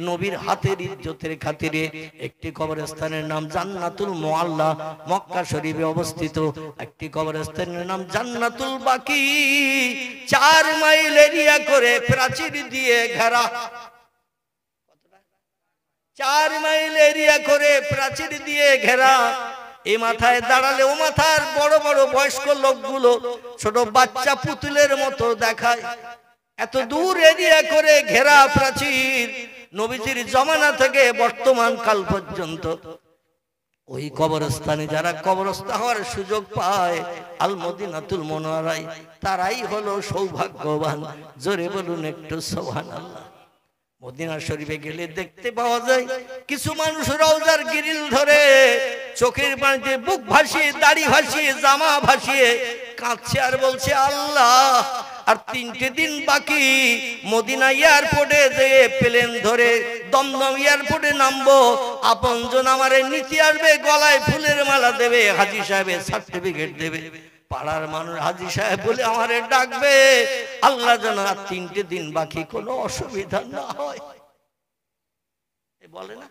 [SPEAKER 1] নবীর হাতের ইজ্জতের খাতিরে। একটি কবরস্থানের নাম জান্নাতুল মুআল্লা, মক্কা শরীফে অবস্থিত। একটি কবরস্থানের নাম জান্নাতুল বাকি, 4 মাইল এরিয়া করে প্রাচীর দিয়ে ঘেরা, 4 মাইল এরিয়া করে প্রাচীর দিয়ে ঘেরা। এই মাথায় দাঁড়ালে ও মাথার বড় বড় বয়স্ক লোকগুলো ছোট বাচ্চা পুতুলের মতো দেখায়। এত দূর এরিয়া করে ঘেরা প্রাচীর, নবীজির জমানা থেকে বর্তমান কাল পর্যন্ত ওই কবরস্থানে যারা কবরস্থ হওয়ার সুযোগ পায় আল মদিনাতুল মুনাওয়ারায়, তারাই হলো সৌভাগ্যবান। জোরে বলুন একটু সুবহানাল্লাহ। মদিনা শরীফে গেলে দেখতে পাওয়া যায় কিছু মানুষ রওজার গ্রিল ধরে চোখের পানিতে বুক ভাসিয়ে, দাড়ি ভাসিয়ে, জামা ভাসিয়ে কাঁদছে আর বলছে আল্লাহ আর 3টে দিন বাকি, মদিনা এয়ারপোর্টে যেয়ে প্লেন ধরে দমদম এয়ারপোর্টে নামবো, আপনজন আমারে নিতে আসবে, গলায় ফুলের মালা দেবে, হাজী সাহেবের সার্টিফিকেট দেবে, পাড়ার মানুষ হাজী সাহেব বলে আমারে ডাকবে, আল্লাহ যেন আর 3টে দিন বাকি, কোনো অসুবিধা না হয়। বলে না,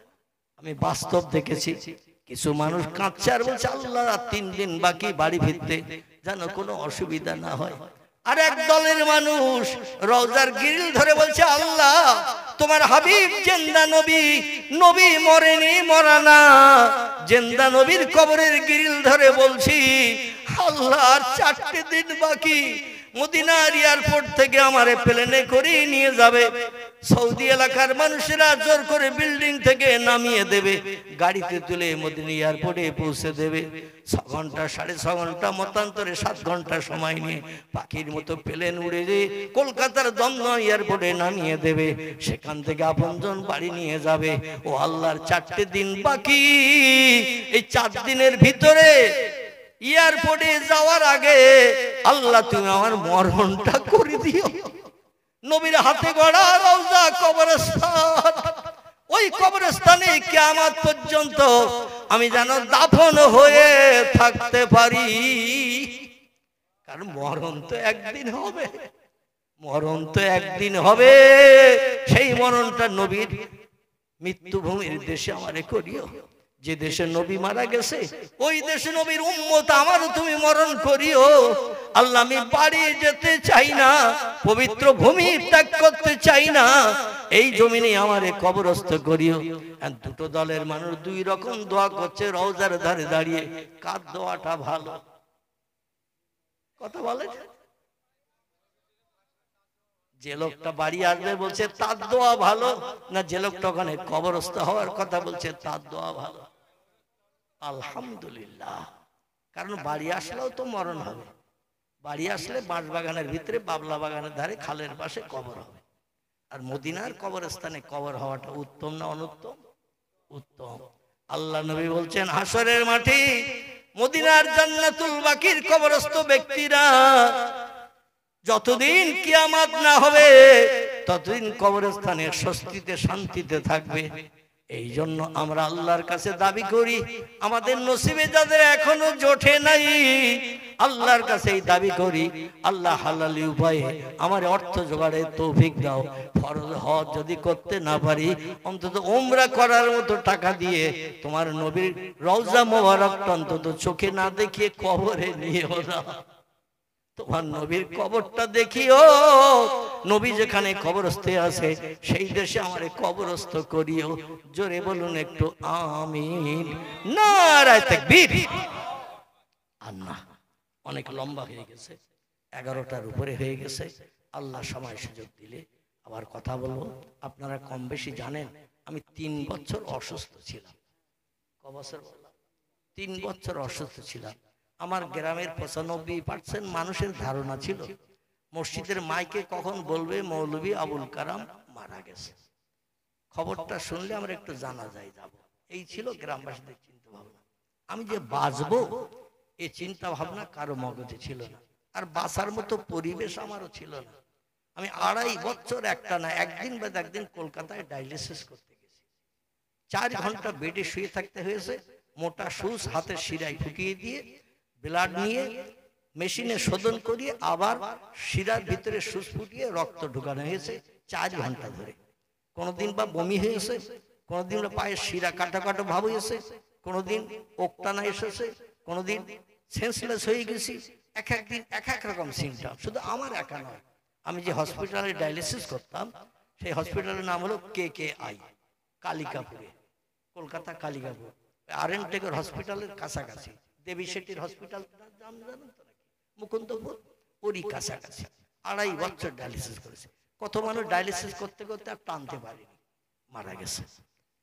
[SPEAKER 1] আমি বাস্তব দেখেছি কিছু মানুষ কাঁদছে আর বলছে আল্লাহ আর 3 দিন বাকি বাড়ি ফিরতে, যেন কোনো অসুবিধা না হয়। আর এক দলের মানুষ রওজার গ্রিল ধরে বলছে আল্লাহ তোমার হাবিব জিন্দা নবী, নবী মরেনি, মরানা, জিন্দা নবীর কবরের গ্রিল ধরে বলছি আল্লাহ আর 4টে দিন বাকি, মদিনার এয়ারপোর্ট থেকে আমারে প্লেনে করে নিয়ে যাবে, সৌদি এলাকার মানুষেরা জোর করে বিল্ডিং থেকে নামিয়ে দেবে, গাড়িতে তুলে মদিনা এয়ারপোর্টে পৌঁছে দেবে, 6 ঘন্টা 6.5 ঘন্টা মতান্তরে 7 ঘন্টা সময় নিয়ে পাখির মতো প্লেন উড়ে যেয়ে কলকাতার দমদম এয়ারপোর্টে নামিয়ে দেবে, সেখান থেকে আপনজন বাড়ি নিয়ে যাবে। ও আল্লাহর 4টে দিন বাকি, এই 4 দিনের ভিতরে এয়ারপোর্টে যাওয়ার আগে আল্লাহ তুমি আমার মরণটা করে দিও। নবীর হাতে গড়া রওজা কবরস্থান, ওই কবরস্থানে কিয়ামত পর্যন্ত আমি যেন দাফন হয়ে থাকতে পারি, কারণ মরণ তো একদিন হবে, মরণ তো একদিন হবে, সেই মরণটা নবীর মৃত্যুভূমির দেশে আমারে করিও। যে দেশে নবী মারা গেছে ওই দেশে নবীর উম্মত আমারও তুমি মরণ করিও। আল্লাহ আমি বাড়ি যেতে চাই না, পবিত্র ভূমি ত্যাগ করতে চাই না, এই জমিনে আমারে কবরস্থ করিও। দুটো দলের মানুষ 2 রকম দোয়া করছে রওজার ধারে দাঁড়িয়ে, কার দোয়াটা ভালো? কথা বলে, যে লোকটা বাড়ি আসবে বলছে তার দোয়া ভালো, না যে লোকটা ওখানে কবরস্থ হওয়ার কথা বলছে তার দোয়া ভালো? আলহামদুলিল্লাহ, কারণ বাড়ি আসলেও তো মরণ হবে, বাড়ি আসলে বাঁশ বাগানের ভিতরে, বাবলা বাগানের ধারে, খালের পাশে কবর হবে। আর মদিনার কবরস্থানে কবর হওয়াটা উত্তম না অনুত্তম? উত্তম। আল্লাহ নবী বলছেন হাসরের মাঠে মদিনার জান্নাতুল বাকির কবরস্থ ব্যক্তিরা যতদিন কিয়ামত না হবে ততদিন কবরস্থানে স্বস্তিতে শান্তিতে থাকবে। এই জন্য আমরা আল্লাহর কাছে দাবি করি, আমাদের নসিবে যাদের এখনো জোটে নাই আল্লাহর কাছে দাবি করি, আল্লাহ হালালি উপায়ে আমার অর্থ জোগাড়ের তৌফিক দাও। ফরজ হজ যদি করতে না পারি অন্তত উমরা করার মতো টাকা দিয়ে তোমার নবীর রওজা মোবারকটা অন্তত চোখে না দেখিয়ে কবরে নিয়েও না, তোমার নবীর কবরটা দেখিও, নবী যেখানে কবরস্থ আছে সেই দেশে আমারে কবরস্থ করিও। জোরে বলুন একটু আমিন, নারায়ে তাকবীর। আর না, অনেক লম্বা হয়ে গেছে, 11টার উপরে হয়ে গেছে। আল্লাহ সময় সুযোগ দিলে আবার কথা বলবো। আপনারা কম বেশি জানেন আমি 3 বছর অসুস্থ ছিলাম। ক বছর বললাম? 3 বছর অসুস্থ ছিলাম। আমার গ্রামের 95% মানুষের ধারণা ছিল মসজিদের মাইকে কখন বলবে মৌলভী আবুল কালাম মারা গেছে। খবরটা শুনলে আমরা একটু জানাজায় যাব, এই ছিল গ্রামবাসীদের চিন্তা ভাবনা। আমি যে বাঁচবো এই চিন্তা ভাবনা কারো মগজে ছিল না, আর বাঁচার মতো পরিবেশ আমারও ছিল না। আমি 2.5 বছর একটা না একদিন বাদ একদিন কলকাতায় ডায়ালিসিস করতে গেছি। 4 ঘন্টা বেডে শুয়ে থাকতে হয়েছে, মোটা সুচ হাতের শিরায় ফুটিয়ে দিয়ে ব্লাড নিয়ে মেশিনে শোধন করিয়ে আবার শিরার ভিতরে সুচ ফুটিয়ে রক্ত ঢুকানো হয়েছে 4 ঘন্টা ধরে। কোনোদিন বা বমি হয়েছে, কোনোদিন পায়ে শিরা কাটা কাটা ভাব হয়েছে, কোনোদিন ওকটানা এসেছে, কোনোদিন সেন্সলেস হয়ে গেছি। এক একদিন এক এক রকম সিমটম, শুধু আমার একা নয়। আমি যে হসপিটালে ডায়ালিসিস করতাম সেই হসপিটালের নাম হলো KKI, কালিকাপুরে, কলকাতা কালিকাপুর, RN টেকের হসপিটালের কাছাকাছি। দেবী শেট্টির হসপিটাল জানেন তো নাকি, মুকুন্দপুর, ওরই কাছাকাছি। 2.5 বছর ডায়ালিসিস করেছে। কত মানুষ ডায়ালিসিস করতে করতে আর টানতে পারেনি, মারা গেছে।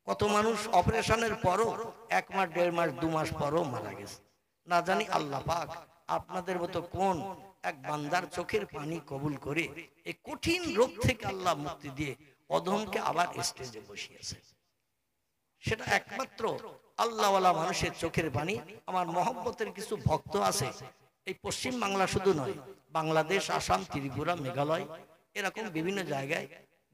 [SPEAKER 1] কত মানুষ অপারেশনের পরও 1 মাস 1.5 মাস 2 মাস পরও মারা গেছে। না জানি আল্লাহ পাক আপনাদের মতো কোন এক বান্দার চোখের পানি কবুল করে এই কঠিন রোগ থেকে আল্লাহ মুক্তি দিয়ে অধমকে আবার স্টেজে বসিয়েছে। সেটা একমাত্র আল্লাহওয়ালা মানুষের চোখের বাণী। আমার মহব্বতের কিছু ভক্ত আছে, এই পশ্চিম বাংলা শুধু নয়, বাংলাদেশ, আসাম, ত্রিপুরা, মেঘালয়, এরকম বিভিন্ন জায়গায়,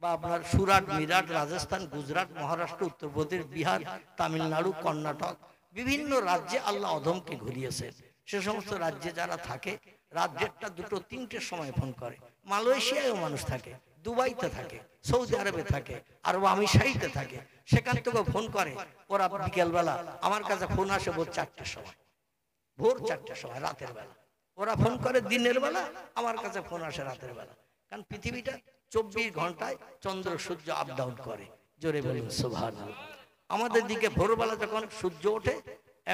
[SPEAKER 1] বা আপনার সুরাট, মিরাট, রাজস্থান, গুজরাট, মহারাষ্ট্র, উত্তরপ্রদেশ, বিহার, তামিলনাড়ু, কর্ণাটক, বিভিন্ন রাজ্যে আল্লাহ অধমকে ঘুরিয়েছেন। সে সমস্ত রাজ্যে যারা থাকে রাত 1টা, 2টো, 3টের সময় ফোন করে। মালয়েশিয়ায়ও মানুষ থাকে, দুবাইতে থাকে, সৌদি আরবে থাকে, আরব আমিরাতে থাকে, সেখান থেকে ফোন করে। ওরা বিকেলবেলা আমার কাছে ফোন আসে ভোর 4টের সময়, ভোর 4টের সময়, রাতের বেলা। ওরা ফোন করে দিনের বেলা, আমার কাছে ফোন আসে রাতের বেলা। কারণ পৃথিবীটা 24 ঘন্টায় চন্দ্র সূর্য আপ ডাউন করে। জোরে বলুন সুবহানাল্লাহ। আমাদের দিকে ভোরবেলা যখন সূর্য ওঠে,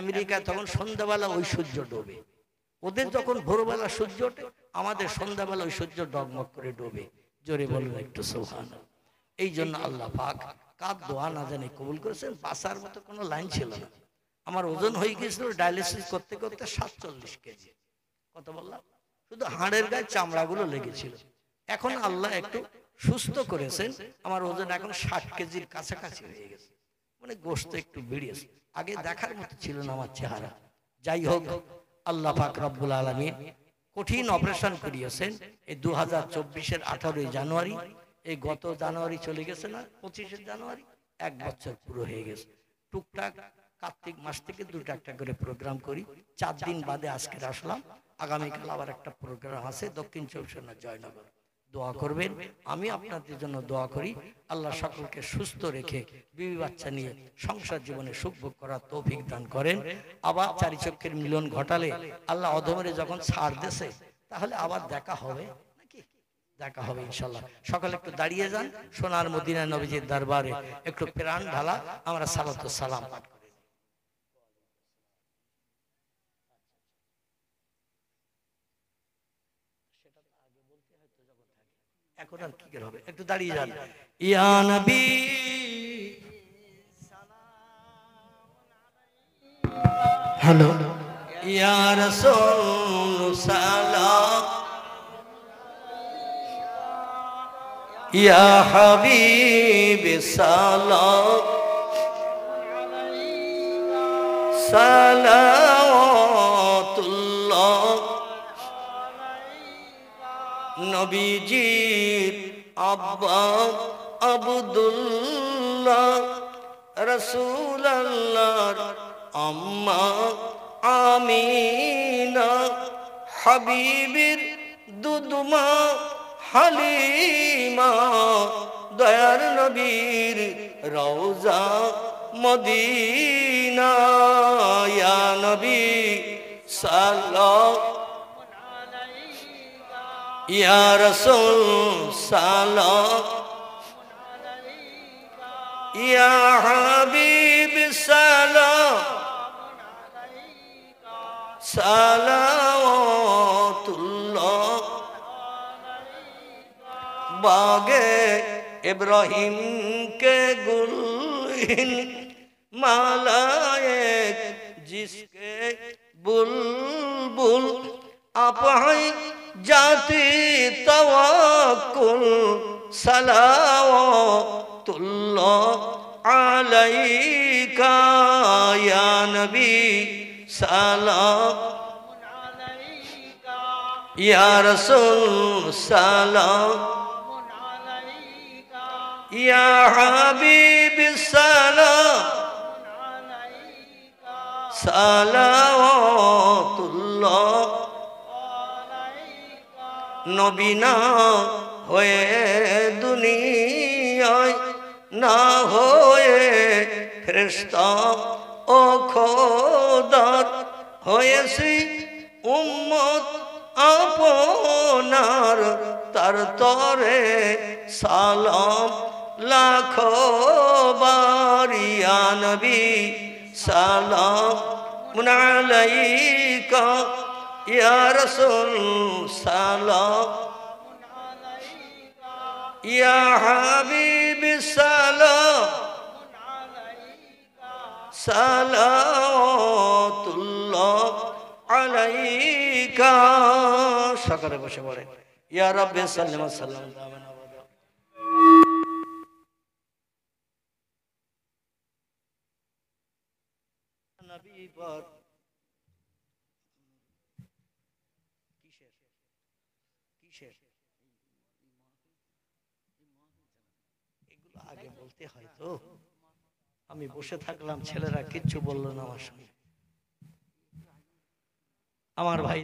[SPEAKER 1] আমেরিকায় তখন সন্ধ্যাবেলা ওই সূর্য ডোবে। ওদের যখন ভোরবেলা সূর্য ওঠে, আমাদের সন্ধ্যাবেলা ওই সূর্য ডগমগ করে ডোবে। জোরে বলুন একটু সুবহানাল্লাহ। এই জন্য আল্লাহ পাক কার দোয়া না জানি কবুল করেছেন। বাঁচার মতো কোনো লাইন ছিল না। আমার ওজন হয়ে গিয়েছিল ডায়ালিসিস করতে করতে 47 কেজি। কত বললাম? শুধু হাড়ের গায়ে চামড়াগুলো লেগেছিল। এখন আল্লাহ একটু সুস্থ করেছেন, আমার ওজন এখন 60 কেজির কাছাকাছি হয়ে গেছে। মানে গোশত একটু বেড়েছে। আগে দেখার মতো ছিল না আমার চেহারা। যাই হোক, আল্লাহ পাক রব্বুল আলামিন কঠিন অপারেশন করিয়েছেন। এই 2024-এর 18 জানুয়ারি, এই গত জানুয়ারি চলে গেছে না, 25 জানুয়ারি, 1 বছর পুরো হয়ে গেছে। টুকটাক কার্তিক মাস থেকে 2টা একটা করে প্রোগ্রাম করি। 4 দিন বাদে আজকে আসলাম। আগামীকাল আবার একটা প্রোগ্রাম আছে দক্ষিণ 24 পরগনা, জয়নগর। দোয়া করবেন, আমি আপনাদের জন্য দোয়া করি। আল্লাহ সকলকে সুস্থ রেখে বিবি বাচ্চা নিয়ে সংসার জীবনে সুখ ভোগ করার তৌফিক দান করেন। আবার 4 চক্ষের মিলন ঘটালে আল্লাহ অধমরে যখন ছাড় দেশে, তাহলে আবার দেখা হবে নাকি? দেখা হবে ইনশাআল্লাহ। সকলে একটু দাঁড়িয়ে যান, সোনার মদিনা নবীজির দরবারে একটু প্রাণ ঢালা আমরা সালাতু সালাম পাঠ করি। এখন আর কি হবে, একটু দাঁড়িয়ে যান। ইয়া নবী হ্যালো, ইয়া রাসূল সালাম, ইয়া হাবিব সালাম, সালাওয়াতুল্লাহ নবীজির আব্বা আব্দুল্লাহ, রাসূলুল্লাহর আম্মা আমিনা, হাবিবের দুধমা হালিমা, দয়ার নবীর রওজা মদিনা। ইয়া নবী সাল্লাল্লাহু, ইয়া রাসূল সালাম, ইয়া হাবিব সালাম, সালাওয়াতুল্লাহ। বাগে ইব্রাহিম কে গুলহিন মালায়েক जिसके बुलबुल आप हैं जाती तवक्कुल, सलावतुल्लाह अलैका या नबी सलाम, या रसूल सलाम, या हबीब सलाम, सलावतुल्लाह। নবী না হয়ে দুনিয়ায়, না হয়ে ফেরেশতা ও খোদার হয়েছি উম্মত আপনার, তার তরে সালাম লাখো বার। ইয়া নবী সালাম আলাইকা, ইয়া রাসূল সালাম, ইয়া হাবিব সালাম, সালাওয়াতুল্লাহ আলাইকা। সকলে বসে পড়েন। ইয়া রাব্বি সাল্লি ওয়া সাল্লাম। নবী পর কিসের কিসের এগুলো আগে বলতে হয় তো। আমি বসে থাকলাম, ছেলেরা কিচ্ছু বললো না আমার সঙ্গে। আমার ভাই